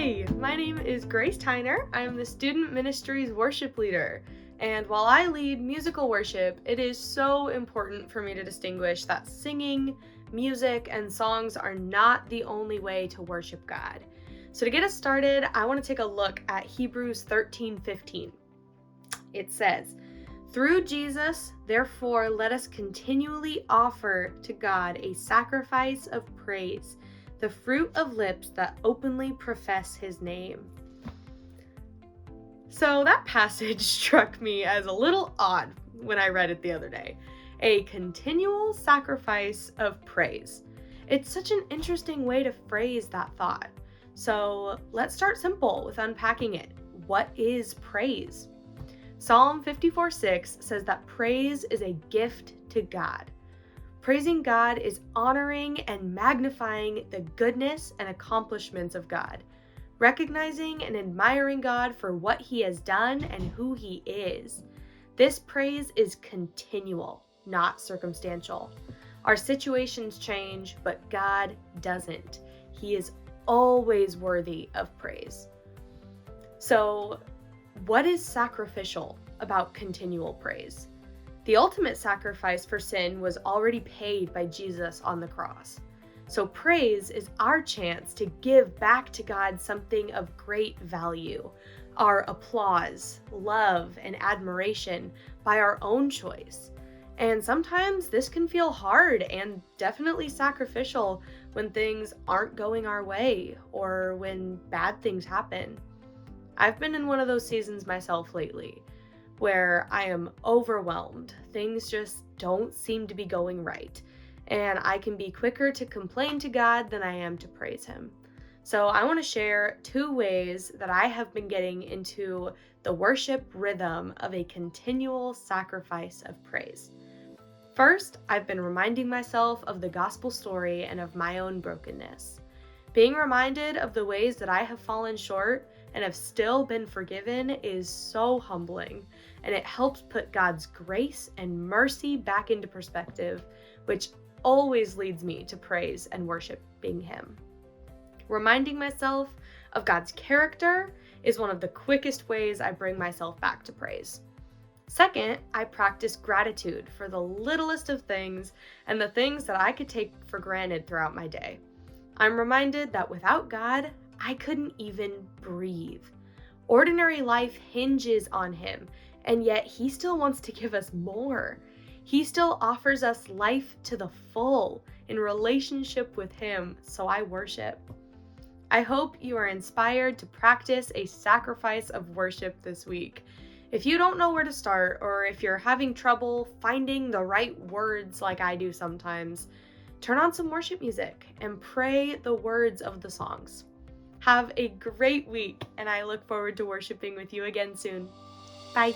Hi, my name is Grace Tyner. I'm the Student Ministries worship leader. And while I lead musical worship, it is so important for me to distinguish that singing, music, and songs are not the only way to worship God. So to get us started, I want to take a look at Hebrews 13:15. It says, "Through Jesus, therefore, let us continually offer to God a sacrifice of praise, the fruit of lips that openly profess his name." So that passage struck me as a little odd when I read it the other day. A continual sacrifice of praise. It's such an interesting way to phrase that thought. So let's start simple with unpacking it. What is praise? Psalm 54:6 says that praise is a gift to God. Praising God is honoring and magnifying the goodness and accomplishments of God, recognizing and admiring God for what he has done and who he is. This praise is continual, not circumstantial. Our situations change, but God doesn't. He is always worthy of praise. So, what is sacrificial about continual praise? The ultimate sacrifice for sin was already paid by Jesus on the cross. So praise is our chance to give back to God something of great value, our applause, love, and admiration by our own choice. And sometimes this can feel hard and definitely sacrificial when things aren't going our way or when bad things happen. I've been in one of those seasons myself lately, where I am overwhelmed. Things just don't seem to be going right. And I can be quicker to complain to God than I am to praise him. So I want to share 2 ways that I have been getting into the worship rhythm of a continual sacrifice of praise. First, I've been reminding myself of the gospel story and of my own brokenness. Being reminded of the ways that I have fallen short and have still been forgiven is so humbling, and it helps put God's grace and mercy back into perspective, which always leads me to praise and worshiping him. Reminding myself of God's character is one of the quickest ways I bring myself back to praise. Second, I practice gratitude for the littlest of things and the things that I could take for granted throughout my day. I'm reminded that without God, I couldn't even breathe. Ordinary life hinges on him, and yet he still wants to give us more. He still offers us life to the full in relationship with him, so I worship. I hope you are inspired to practice a sacrifice of worship this week. If you don't know where to start, or if you're having trouble finding the right words like I do sometimes, turn on some worship music and pray the words of the songs. Have a great week, and I look forward to worshiping with you again soon. Bye.